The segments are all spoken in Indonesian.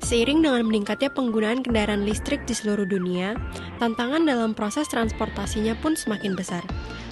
Seiring dengan meningkatnya penggunaan kendaraan listrik di seluruh dunia, tantangan dalam proses transportasinya pun semakin besar.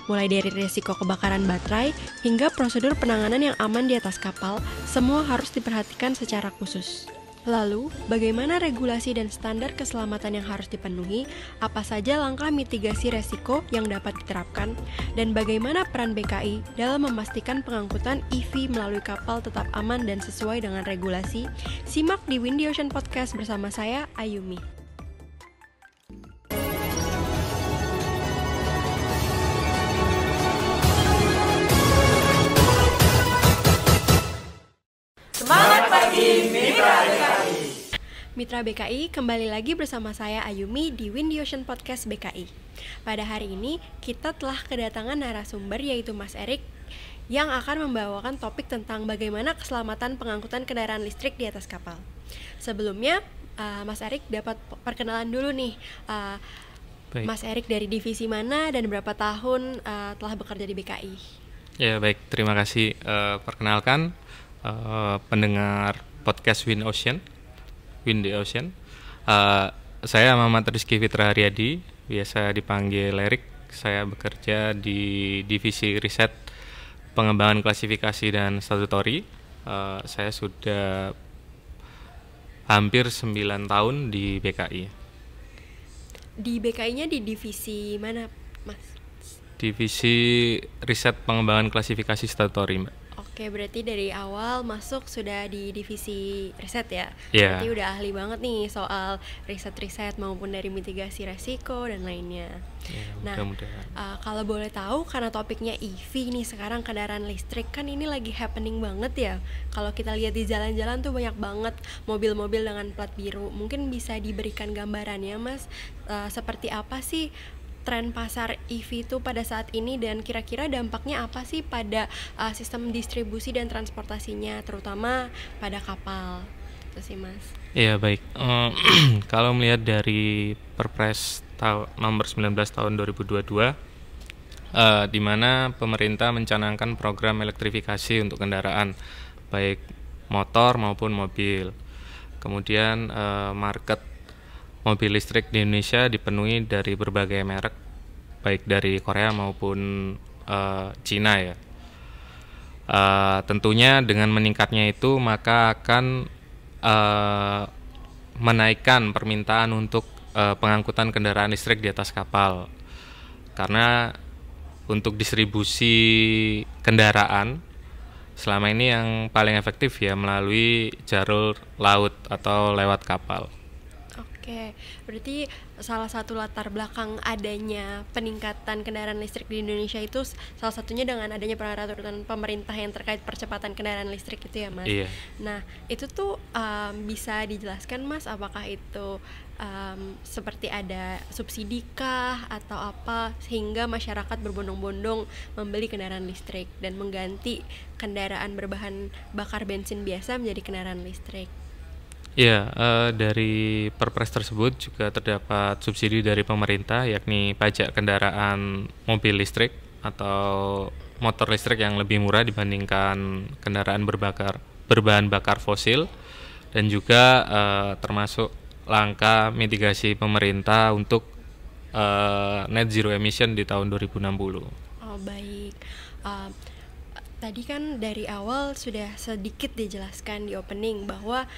Mulai dari risiko kebakaran baterai hingga prosedur penanganan yang aman di atas kapal, semua harus diperhatikan secara khusus. Lalu, bagaimana regulasi dan standar keselamatan yang harus dipenuhi, apa saja langkah mitigasi resiko yang dapat diterapkan, dan bagaimana peran BKI dalam memastikan pengangkutan EV melalui kapal tetap aman dan sesuai dengan regulasi? Simak di Windy Ocean Podcast bersama saya, Ayumi. Semangat pagi Mitra BKI. Mitra BKI, kembali lagi bersama saya Ayumi di Windy Ocean Podcast BKI. Pada hari ini, kita telah kedatangan narasumber yaitu Mas Erik yang akan membawakan topik tentang bagaimana keselamatan pengangkutan kendaraan listrik di atas kapal. Sebelumnya, Mas Erik dapat perkenalan dulu nih. Mas Erik dari divisi mana dan berapa tahun telah bekerja di BKI? Ya baik, terima kasih. Perkenalkan pendengar podcast Windy Ocean. Saya Muhammad Rizky Fitra Haryadi, biasa dipanggil Erik. Saya bekerja di divisi riset pengembangan klasifikasi dan statutory. Saya sudah hampir 9 tahun di BKI. Di BKI-nya di divisi mana, Mas? Divisi riset pengembangan klasifikasi statutory, Mbak. Oke, berarti dari awal masuk sudah di divisi riset ya? Iya. Berarti udah ahli banget nih soal riset-riset maupun dari mitigasi resiko dan lainnya. Ya, Nah, mudah-mudahan. kalau boleh tahu, karena topiknya EV nih sekarang, kendaraan listrik kan ini lagi happening banget ya. Kalau kita lihat di jalan-jalan tuh banyak banget mobil-mobil dengan plat biru. Mungkin bisa diberikan gambarannya, Mas, seperti apa sih tren pasar EV itu pada saat ini dan kira-kira dampaknya apa sih pada sistem distribusi dan transportasinya, terutama pada kapal. Itu sih, Mas. Iya baik. Kalau melihat dari Perpres nomor 19 tahun 2022, di mana pemerintah mencanangkan program elektrifikasi untuk kendaraan baik motor maupun mobil. Kemudian market mobil listrik di Indonesia dipenuhi dari berbagai merek, baik dari Korea maupun Cina ya. Tentunya dengan meningkatnya itu maka akan menaikkan permintaan untuk pengangkutan kendaraan listrik di atas kapal. Karena untuk distribusi kendaraan selama ini yang paling efektif ya melalui jalur laut atau lewat kapal. Oke, berarti salah satu latar belakang adanya peningkatan kendaraan listrik di Indonesia itu salah satunya dengan adanya peraturan pemerintah yang terkait percepatan kendaraan listrik itu ya, Mas? Iya. Nah, itu tuh bisa dijelaskan, Mas, apakah itu seperti ada subsidi kah atau apa sehingga masyarakat berbondong-bondong membeli kendaraan listrik dan mengganti kendaraan berbahan bakar bensin biasa menjadi kendaraan listrik? Ya, dari Perpres tersebut juga terdapat subsidi dari pemerintah, yakni pajak kendaraan mobil listrik atau motor listrik yang lebih murah dibandingkan kendaraan berbahan bakar fosil, dan juga termasuk langkah mitigasi pemerintah untuk net zero emission di tahun 2060. Oh, baik. Tadi kan dari awal sudah sedikit dijelaskan di opening bahwa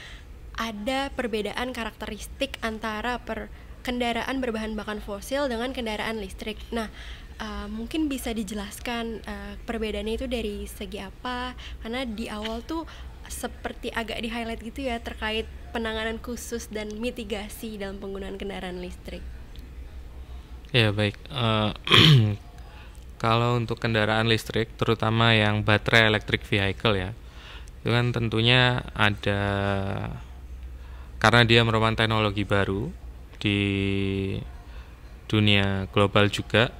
ada perbedaan karakteristik antara kendaraan berbahan bakar fosil dengan kendaraan listrik. Nah, mungkin bisa dijelaskan perbedaannya itu dari segi apa? Karena di awal tuh seperti agak di-highlight gitu ya terkait penanganan khusus dan mitigasi dalam penggunaan kendaraan listrik. Ya, baik. Kalau untuk kendaraan listrik, terutama yang baterai electric vehicle ya, itu kan tentunya ada, karena dia merupakan teknologi baru di dunia global juga,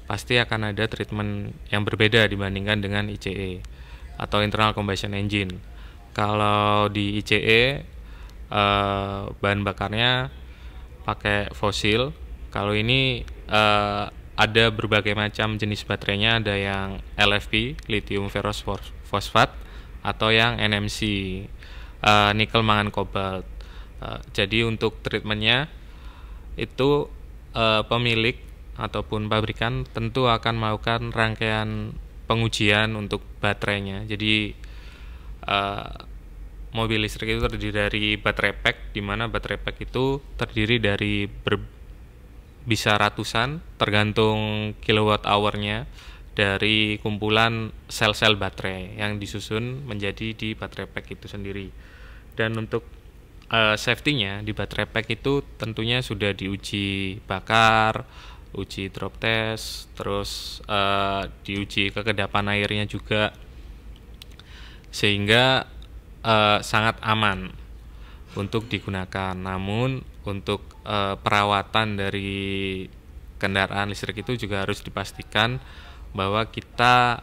pasti akan ada treatment yang berbeda dibandingkan dengan ICE atau internal combustion engine. Kalau di ICE bahan bakarnya pakai fosil. Kalau ini ada berbagai macam jenis baterainya, ada yang LFP, lithium ferrous phosphate, atau yang NMC, nikel mangan kobalt. Jadi untuk treatmentnya itu pemilik ataupun pabrikan tentu akan melakukan rangkaian pengujian untuk baterainya. Jadi mobil listrik itu terdiri dari baterai pack, di mana baterai pack itu terdiri dari bisa ratusan tergantung kilowatt hour-nya dari kumpulan sel-sel baterai yang disusun menjadi di baterai pack itu sendiri. Dan untuk safety-nya di baterai pack itu tentunya sudah diuji bakar, uji drop test, terus diuji kekedapan airnya juga, sehingga sangat aman untuk digunakan. Namun untuk perawatan dari kendaraan listrik itu juga harus dipastikan bahwa kita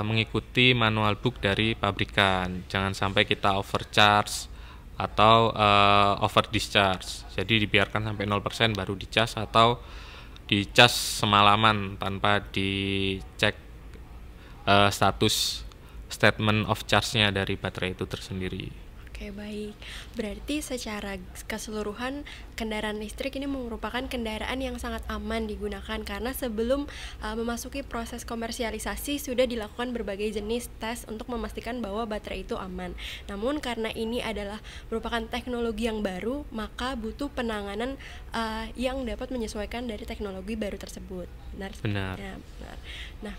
mengikuti manual book dari pabrikan. Jangan sampai kita overcharge atau over discharge. Jadi dibiarkan sampai 0% baru dicas, atau dicas semalaman tanpa dicek status statement of charge-nya dari baterai itu tersendiri. Oke, baik. Berarti secara keseluruhan kendaraan listrik ini merupakan kendaraan yang sangat aman digunakan, karena sebelum memasuki proses komersialisasi sudah dilakukan berbagai jenis tes untuk memastikan bahwa baterai itu aman. Namun karena ini adalah merupakan teknologi yang baru, maka butuh penanganan yang dapat menyesuaikan dari teknologi baru tersebut. Benar. Ya, benar. Nah,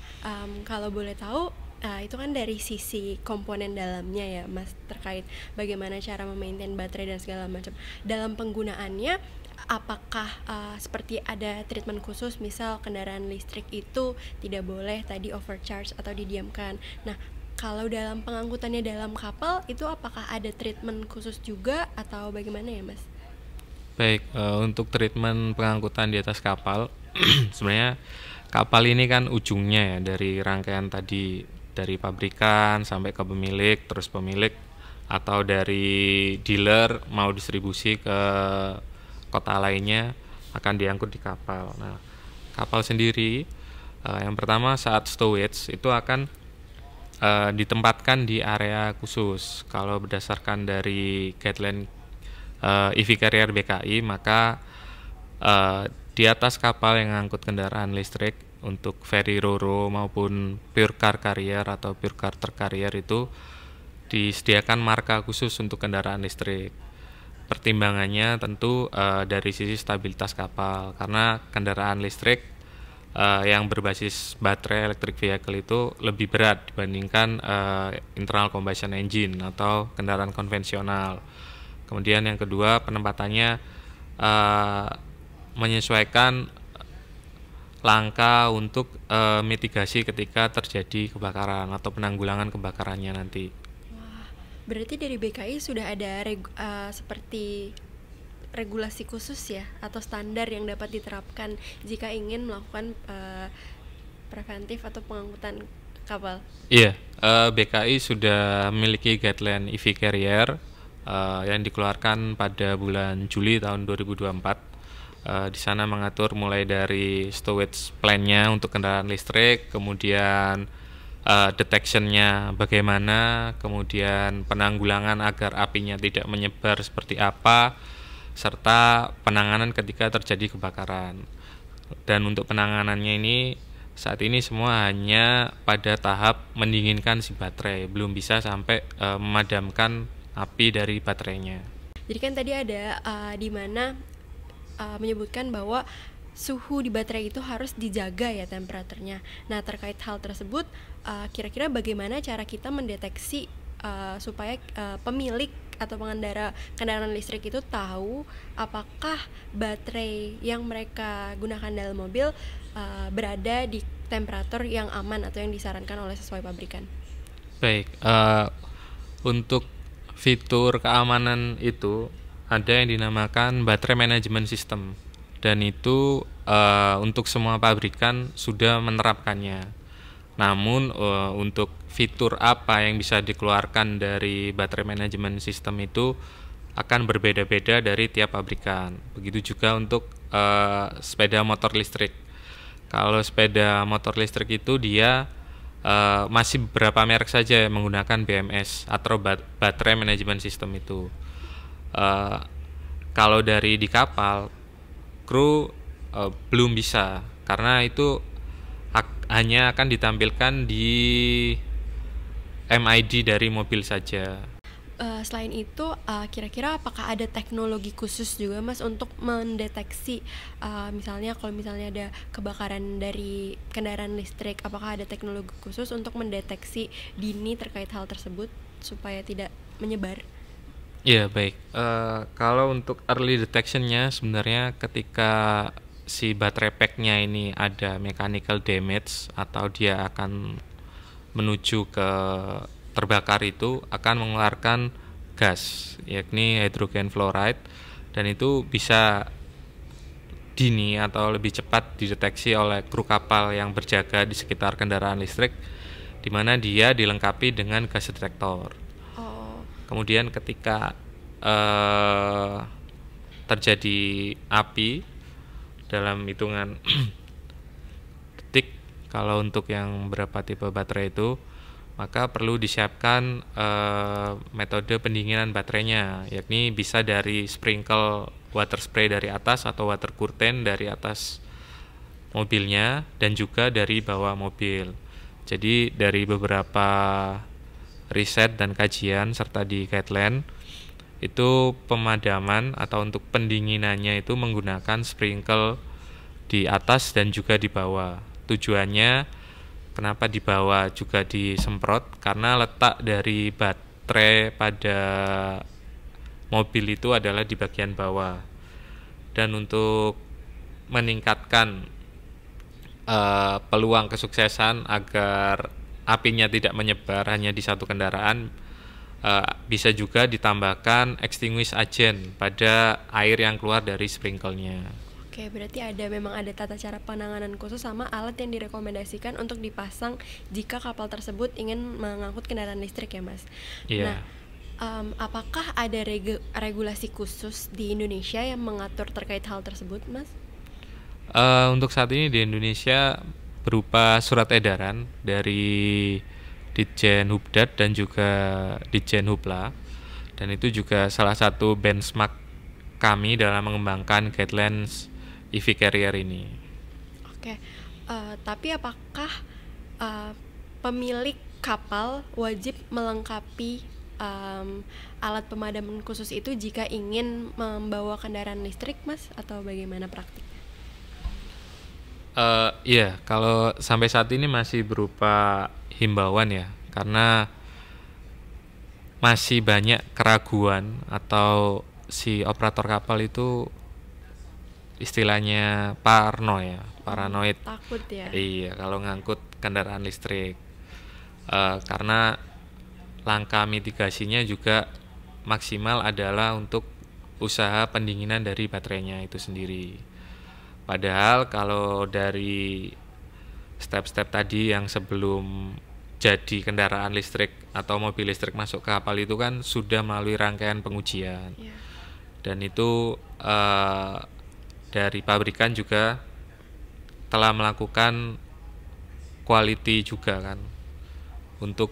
kalau boleh tahu, itu kan dari sisi komponen dalamnya ya Mas, terkait bagaimana cara memaintain baterai dan segala macam. Dalam penggunaannya, apakah seperti ada treatment khusus, misal kendaraan listrik itu tidak boleh tadi overcharge atau didiamkan. Nah, kalau dalam pengangkutannya dalam kapal itu apakah ada treatment khusus juga atau bagaimana ya Mas? Baik, untuk treatment pengangkutan di atas kapal, sebenarnya kapal ini kan ujungnya ya dari rangkaian tadi, dari pabrikan sampai ke pemilik, terus pemilik atau dari dealer mau distribusi ke kota lainnya akan diangkut di kapal. Nah, kapal sendiri yang pertama saat stowage itu akan ditempatkan di area khusus. Kalau berdasarkan dari guideline EV Carrier BKI, maka di atas kapal yang mengangkut kendaraan listrik untuk ferry ro-ro maupun pure car carrier atau pure charter carrier itu disediakan marka khusus untuk kendaraan listrik. Pertimbangannya tentu dari sisi stabilitas kapal, karena kendaraan listrik yang berbasis baterai electric vehicle itu lebih berat dibandingkan internal combustion engine atau kendaraan konvensional. Kemudian yang kedua, penempatannya menyesuaikan langkah untuk mitigasi ketika terjadi kebakaran atau penanggulangan kebakarannya nanti. Wah, berarti dari BKI sudah ada seperti regulasi khusus ya, atau standar yang dapat diterapkan jika ingin melakukan preventif atau pengangkutan kapal? Iya, BKI sudah memiliki guideline EV Carrier yang dikeluarkan pada bulan Juli tahun 2024. Di sana mengatur mulai dari stowage plan-nya untuk kendaraan listrik, kemudian detection-nya bagaimana, kemudian penanggulangan agar apinya tidak menyebar seperti apa, serta penanganan ketika terjadi kebakaran. Dan untuk penanganannya ini saat ini semua hanya pada tahap mendinginkan si baterai, belum bisa sampai memadamkan api dari baterainya. Jadi kan tadi ada di mana menyebutkan bahwa suhu di baterai itu harus dijaga ya temperaturnya. Nah, terkait hal tersebut, kira-kira bagaimana cara kita mendeteksi supaya pemilik atau pengendara kendaraan listrik itu tahu apakah baterai yang mereka gunakan dalam mobil berada di temperatur yang aman atau yang disarankan oleh sesuai pabrikan? Baik, untuk fitur keamanan itu ada yang dinamakan baterai management system, dan itu untuk semua pabrikan sudah menerapkannya. Namun untuk fitur apa yang bisa dikeluarkan dari baterai management system itu akan berbeda-beda dari tiap pabrikan. Begitu juga untuk sepeda motor listrik. Kalau sepeda motor listrik itu dia masih beberapa merek saja yang menggunakan BMS atau Battery Management System itu. Kalau dari di kapal, kru belum bisa, karena itu hanya akan ditampilkan di MID dari mobil saja. Selain itu, kira-kira apakah ada teknologi khusus juga Mas untuk mendeteksi misalnya kalau misalnya ada kebakaran dari kendaraan listrik, apakah ada teknologi khusus untuk mendeteksi dini terkait hal tersebut supaya tidak menyebar? Iya, baik. Kalau untuk early detection-nya sebenarnya ketika si baterai pack-nya ini ada mechanical damage atau dia akan menuju ke terbakar, itu akan mengeluarkan gas yakni hydrogen fluoride, dan itu bisa dini atau lebih cepat dideteksi oleh kru kapal yang berjaga di sekitar kendaraan listrik, di mana dia dilengkapi dengan gas detektor. Kemudian ketika terjadi api dalam hitungan detik, kalau untuk yang berapa tipe baterai itu, maka perlu disiapkan metode pendinginan baterainya, yakni bisa dari sprinkle water spray dari atas atau water curtain dari atas mobilnya dan juga dari bawah mobil. Jadi dari beberapa riset dan kajian serta di guideline itu pemadaman atau untuk pendinginannya itu menggunakan sprinkle di atas dan juga di bawah. Tujuannya kenapa di bawah juga disemprot, karena letak dari baterai pada mobil itu adalah di bagian bawah. Dan untuk meningkatkan peluang kesuksesan agar apinya tidak menyebar hanya di satu kendaraan, bisa juga ditambahkan extinguish agent pada air yang keluar dari sprinkle-nya. Oke, berarti memang ada tata cara penanganan khusus sama alat yang direkomendasikan untuk dipasang jika kapal tersebut ingin mengangkut kendaraan listrik ya Mas? Iya. Nah, apakah ada regulasi khusus di Indonesia yang mengatur terkait hal tersebut Mas? Untuk saat ini di Indonesia berupa surat edaran dari Ditjen Hubdad dan juga Ditjen Hubla, dan itu juga salah satu benchmark kami dalam mengembangkan guidelines EV carrier ini. Oke, tapi apakah pemilik kapal wajib melengkapi alat pemadaman khusus itu jika ingin membawa kendaraan listrik Mas, atau bagaimana praktiknya? Iya, kalau sampai saat ini masih berupa himbauan ya, karena masih banyak keraguan atau si operator kapal itu istilahnya paranoid. Takut ya? Iya, kalau ngangkut kendaraan listrik, karena langkah mitigasinya juga maksimal adalah untuk usaha pendinginan dari baterainya itu sendiri. Padahal kalau dari step-step tadi yang sebelum jadi kendaraan listrik atau mobil listrik masuk ke kapal itu kan sudah melalui rangkaian pengujian. Yeah. Dan itu dari pabrikan juga telah melakukan quality juga kan untuk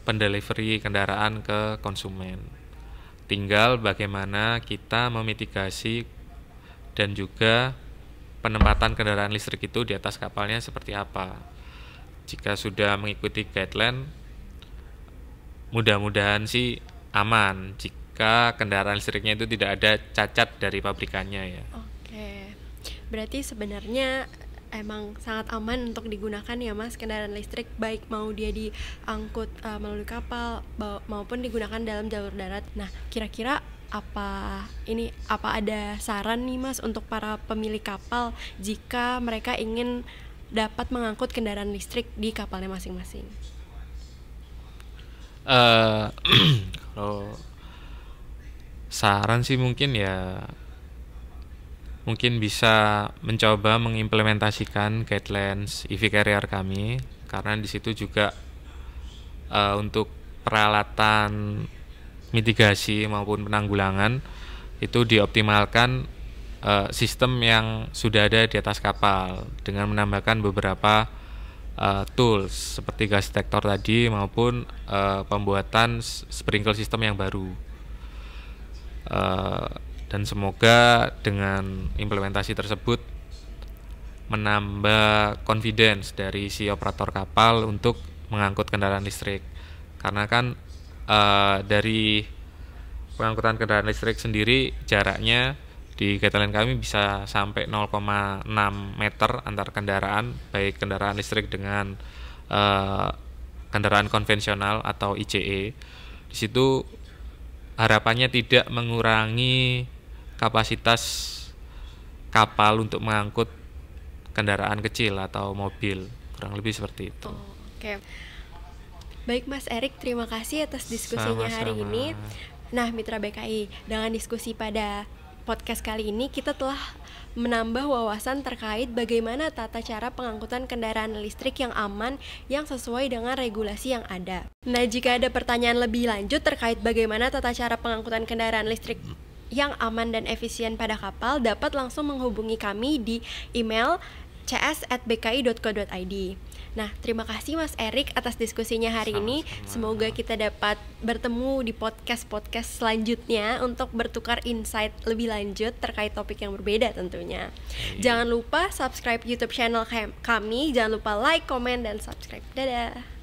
pendelivery kendaraan ke konsumen. Tinggal bagaimana kita memitigasi dan juga penempatan kendaraan listrik itu di atas kapalnya seperti apa. Jika sudah mengikuti guideline, mudah-mudahan sih aman jika kendaraan listriknya itu tidak ada cacat dari pabrikannya ya. Oke, berarti sebenarnya emang sangat aman untuk digunakan ya Mas, kendaraan listrik, baik mau dia diangkut melalui kapal maupun digunakan dalam jalur darat. Nah, kira-kira apa ada saran nih Mas untuk para pemilik kapal jika mereka ingin dapat mengangkut kendaraan listrik di kapalnya masing-masing? Kalau saran sih mungkin bisa mencoba mengimplementasikan guidelines EV carrier kami, karena di situ juga untuk peralatan mitigasi maupun penanggulangan itu dioptimalkan sistem yang sudah ada di atas kapal dengan menambahkan beberapa tools seperti gas detector tadi maupun pembuatan sprinkler system yang baru. Dan semoga dengan implementasi tersebut menambah confidence dari si operator kapal untuk mengangkut kendaraan listrik. Karena kan dari pengangkutan kendaraan listrik sendiri jaraknya di guideline kami bisa sampai 0,6 meter antar kendaraan, baik kendaraan listrik dengan kendaraan konvensional atau ICE. Di situ harapannya tidak mengurangi kapasitas kapal untuk mengangkut kendaraan kecil atau mobil, kurang lebih seperti itu. Oke. Baik Mas Erik, terima kasih atas diskusinya hari ini. Nah, Mitra BKI, dengan diskusi pada podcast kali ini kita telah menambah wawasan terkait bagaimana tata cara pengangkutan kendaraan listrik yang aman yang sesuai dengan regulasi yang ada. Nah, jika ada pertanyaan lebih lanjut terkait bagaimana tata cara pengangkutan kendaraan listrik yang aman dan efisien pada kapal, dapat langsung menghubungi kami di email cs@bki.co.id. Nah, terima kasih Mas Erik atas diskusinya hari ini. Semoga kita dapat bertemu di podcast-podcast selanjutnya untuk bertukar insight lebih lanjut terkait topik yang berbeda tentunya. Jangan lupa subscribe YouTube channel kami, jangan lupa like, komen, dan subscribe. Dadah!